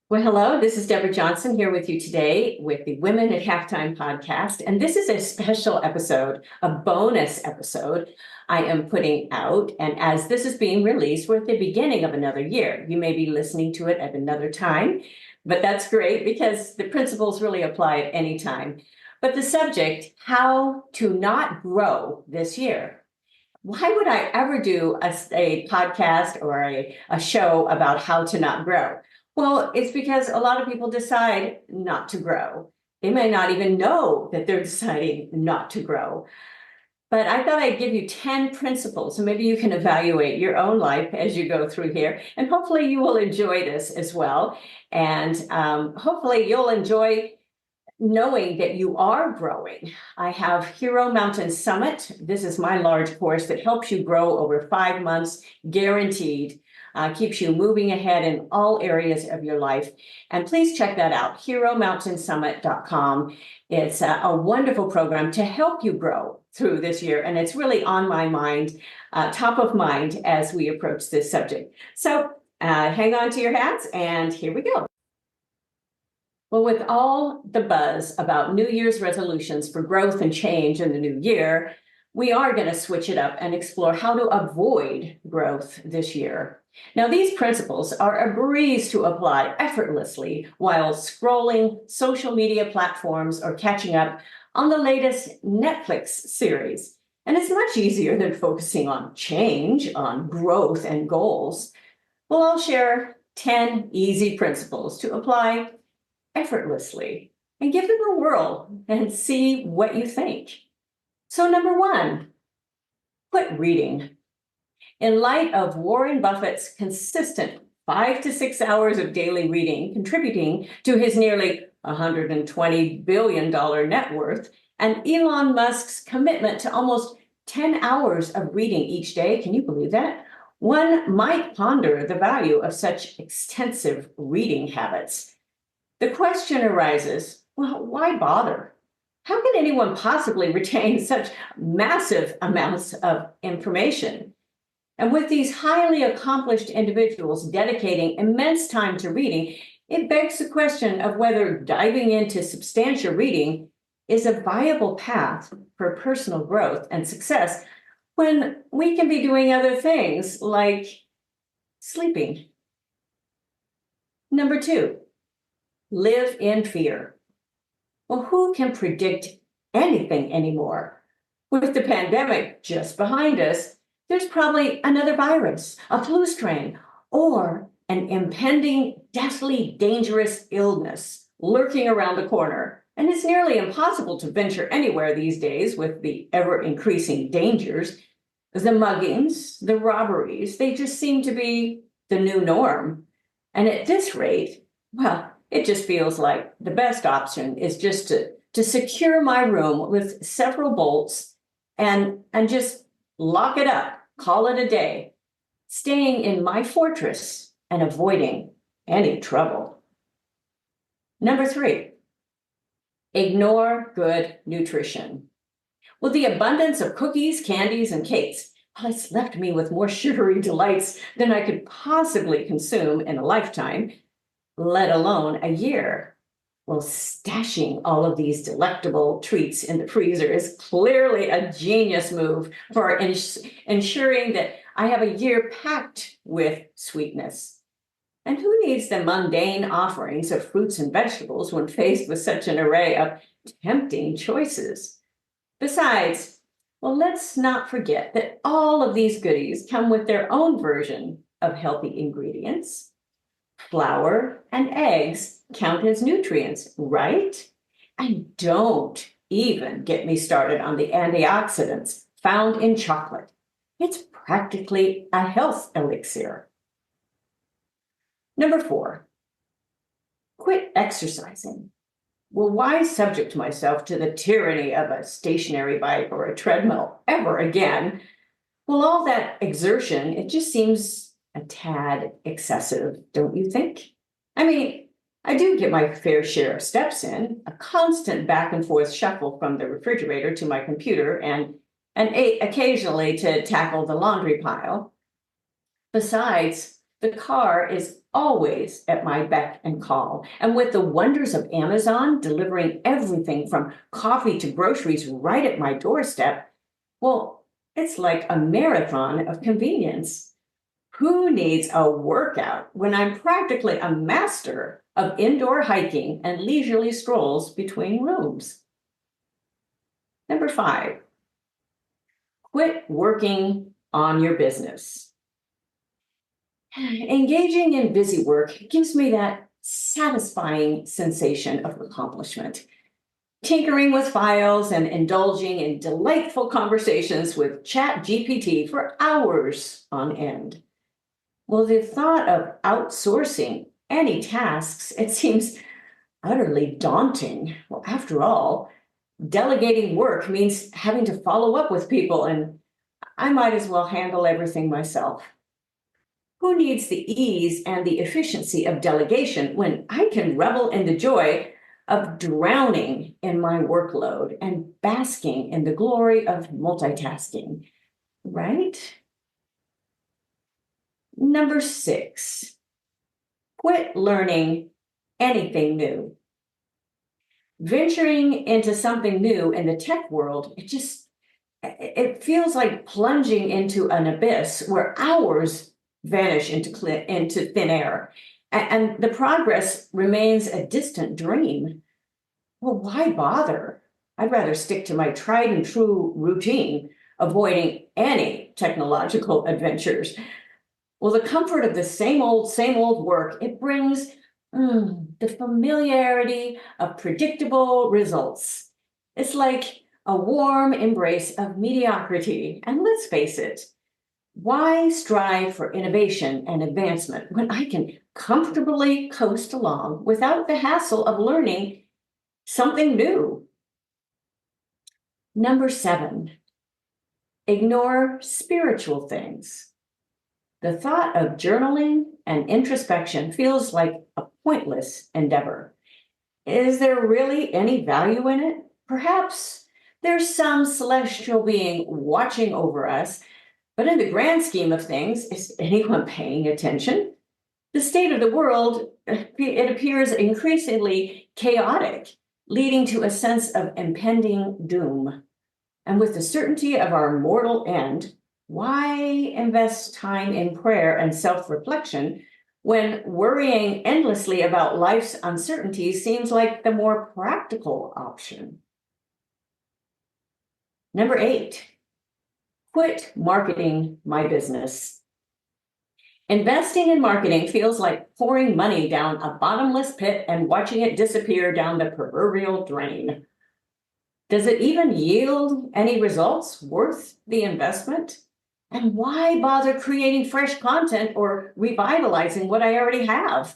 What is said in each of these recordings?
Well, hello, this is Deborah Johnson here with you today with the Women at Halftime podcast. And this is a special episode, a bonus episode I am putting out. And as this is being released, we're at the beginning of another year. You may be listening to it at another time, but that's great because the principles really apply at any time. But the subject, how to not grow this year. Why would I ever do a podcast or a show about how to not grow? Well, it's because a lot of people decide not to grow. They may not even know that they're deciding not to grow. But I thought I'd give you 10 principles, and maybe you can evaluate your own life as you go through here. And hopefully you will enjoy this as well. And hopefully you'll enjoy knowing that you are growing. I have Hero Mountain Summit. This is my large course that helps you grow over 5 months, guaranteed. Keeps you moving ahead in all areas of your life. And please check that out, heromountainsummit.com. It's a wonderful program to help you grow through this year. And it's really on my mind, top of mind as we approach this subject. So hang on to your hats and here we go. Well, with all the buzz about New Year's resolutions for growth and change in the new year, we are going to switch it up and explore how to avoid growth this year. Now, these principles are a breeze to apply effortlessly while scrolling social media platforms or catching up on the latest Netflix series. And it's much easier than focusing on change, on growth and goals. Well, I'll share 10 easy principles to apply effortlessly and give them a whirl and see what you think. So number one, quit reading. In light of Warren Buffett's consistent 5 to 6 hours of daily reading, contributing to his nearly $120 billion net worth, and Elon Musk's commitment to almost 10 hours of reading each day, can you believe that? One might ponder the value of such extensive reading habits. The question arises, well, why bother? How can anyone possibly retain such massive amounts of information? And with these highly accomplished individuals dedicating immense time to reading, it begs the question of whether diving into substantial reading is a viable path for personal growth and success when we can be doing other things like sleeping. Number two, live in fear. Well, who can predict anything anymore? With the pandemic just behind us, there's probably another virus, a flu strain, or an impending, deathly dangerous illness lurking around the corner. And it's nearly impossible to venture anywhere these days with the ever-increasing dangers. The muggings, the robberies, they just seem to be the new norm. And at this rate, well, it just feels like the best option is just to secure my room with several bolts and just lock it up, call it a day, staying in my fortress and avoiding any trouble. Number three, ignore good nutrition. Well, the abundance of cookies, candies, and cakes, well, it's left me with more sugary delights than I could possibly consume in a lifetime, let alone a year. Well, stashing all of these delectable treats in the freezer is clearly a genius move for ensuring that I have a year packed with sweetness. And who needs the mundane offerings of fruits and vegetables when faced with such an array of tempting choices? Besides, well, let's not forget that all of these goodies come with their own version of healthy ingredients. Flour and eggs count as nutrients, right? And don't even get me started on the antioxidants found in chocolate. It's practically a health elixir. Number four, quit exercising. Well, why subject myself to the tyranny of a stationary bike or a treadmill ever again? Well, all that exertion, it just seems a tad excessive, don't you think? I mean, I do get my fair share of steps in, a constant back and forth shuffle from the refrigerator to my computer and occasionally to tackle the laundry pile. Besides, the car is always at my beck and call. And with the wonders of Amazon delivering everything from coffee to groceries right at my doorstep, well, it's like a marathon of convenience. Who needs a workout when I'm practically a master of indoor hiking and leisurely strolls between rooms? Number 5, quit working on your business. Engaging in busy work gives me that satisfying sensation of accomplishment. Tinkering with files and indulging in delightful conversations with ChatGPT for hours on end. Well, the thought of outsourcing any tasks, it seems utterly daunting. Well, after all, delegating work means having to follow up with people, and I might as well handle everything myself. Who needs the ease and the efficiency of delegation when I can revel in the joy of drowning in my workload and basking in the glory of multitasking, right? Number 6, quit learning anything new. Venturing into something new in the tech world, it feels like plunging into an abyss where hours vanish into thin air, and the progress remains a distant dream. Well, why bother? I'd rather stick to my tried and true routine, avoiding any technological adventures. Well, the comfort of the same old work, it brings the familiarity of predictable results. It's like a warm embrace of mediocrity. And let's face it, why strive for innovation and advancement when I can comfortably coast along without the hassle of learning something new? Number 7, ignore spiritual things. The thought of journaling and introspection feels like a pointless endeavor. Is there really any value in it? Perhaps there's some celestial being watching over us, but in the grand scheme of things, is anyone paying attention? The state of the world, it appears increasingly chaotic, leading to a sense of impending doom. And with the certainty of our mortal end, why invest time in prayer and self-reflection when worrying endlessly about life's uncertainties seems like the more practical option? Number 8, quit marketing my business. Investing in marketing feels like pouring money down a bottomless pit and watching it disappear down the proverbial drain. Does it even yield any results worth the investment? And why bother creating fresh content or revitalizing what I already have?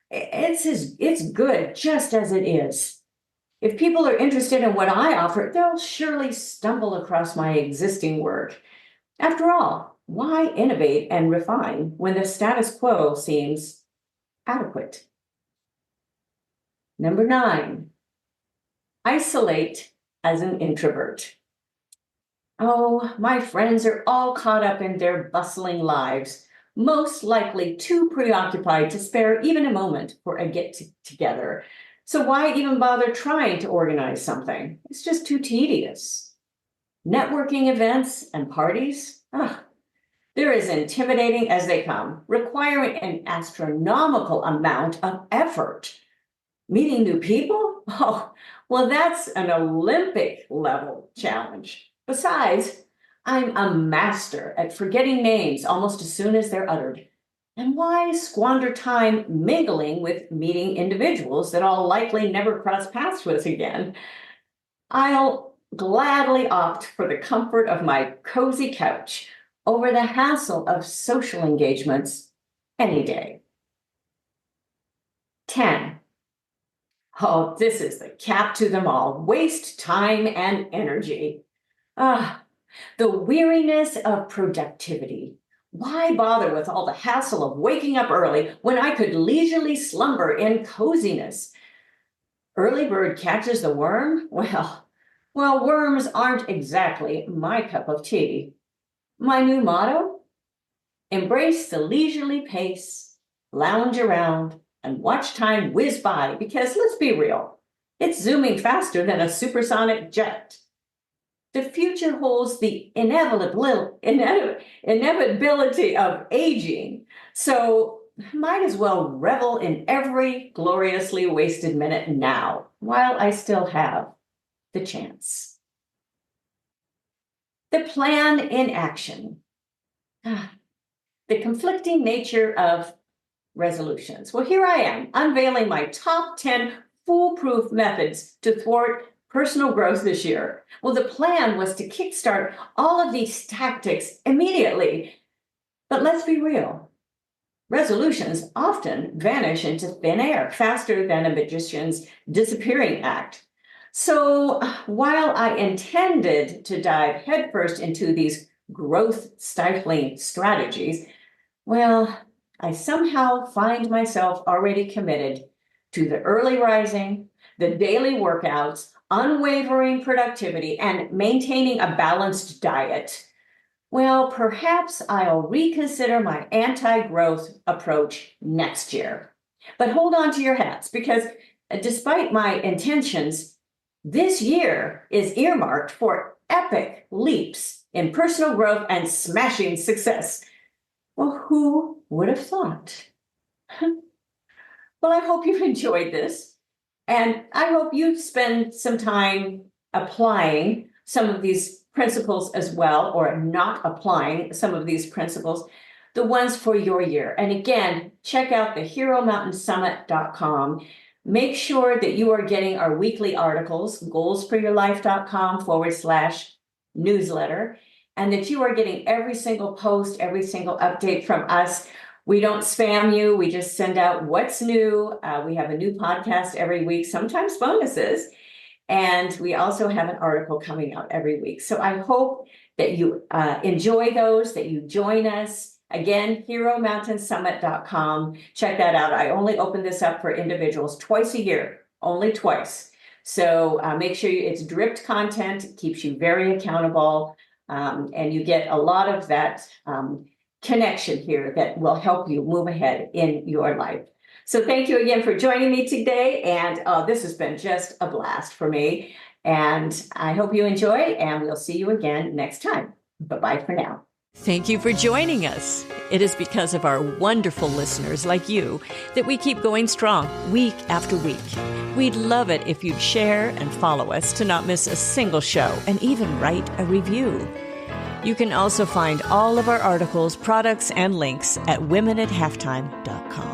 It's good just as it is. If people are interested in what I offer, they'll surely stumble across my existing work. After all, why innovate and refine when the status quo seems adequate? Number 9, isolate as an introvert. Oh, my friends are all caught up in their bustling lives, most likely too preoccupied to spare even a moment for a get-together. So why even bother trying to organize something? It's just too tedious. Networking events and parties, they're as intimidating as they come, requiring an astronomical amount of effort. Meeting new people? Oh, well, that's an Olympic level challenge. Besides, I'm a master at forgetting names almost as soon as they're uttered. And why squander time mingling with meeting individuals that I'll likely never cross paths with again? I'll gladly opt for the comfort of my cozy couch over the hassle of social engagements any day. 10. Oh, this is the cap to them all. Waste time and energy. The weariness of productivity. Why bother with all the hassle of waking up early when I could leisurely slumber in coziness? Early bird catches the worm? Well, worms aren't exactly my cup of tea. My new motto? Embrace the leisurely pace lounge around, and watch time whiz by because let's be real, it's zooming faster than a supersonic jet. The future holds the inevitability of aging, so might as well revel in every gloriously wasted minute now while I still have the chance. The plan in action. The conflicting nature of resolutions. Well, here I am, unveiling my top 10 foolproof methods to thwart personal growth this year. Well, the plan was to kickstart all of these tactics immediately. But let's be real. Resolutions often vanish into thin air faster than a magician's disappearing act. So while I intended to dive headfirst into these growth-stifling strategies, well, I somehow find myself already committed to the early rising, the daily workouts, unwavering productivity, and maintaining a balanced diet. Well, perhaps I'll reconsider my anti-growth approach next year. But hold on to your hats, because despite my intentions, this year is earmarked for epic leaps in personal growth and smashing success. Well, who would have thought? Well, I hope you've enjoyed this, and I hope you spend some time applying some of these principles as well, or not applying some of these principles, the ones for your year. And again, check out the heromountainsummit.com. Make sure that you are getting our weekly articles, goalsforyourlife.com/newsletter, and that you are getting every single post, every single update from us. We don't spam you. We just send out what's new. We have a new podcast every week, sometimes bonuses. And we also have an article coming out every week. So I hope that you enjoy those, that you join us. Again, heromountainsummit.com. Check that out. I only open this up for individuals twice a year, only twice. So make sure it's dripped content, keeps you very accountable, and you get a lot of that connection here that will help you move ahead in your life. So thank you again for joining me today. And this has been just a blast for me. And I hope you enjoy, and we'll see you again next time. Bye-bye for now. Thank you for joining us. It is because of our wonderful listeners like you that we keep going strong week after week. We'd love it if you'd share and follow us to not miss a single show, and even write a review. You can also find all of our articles, products, and links at womenathalftime.com.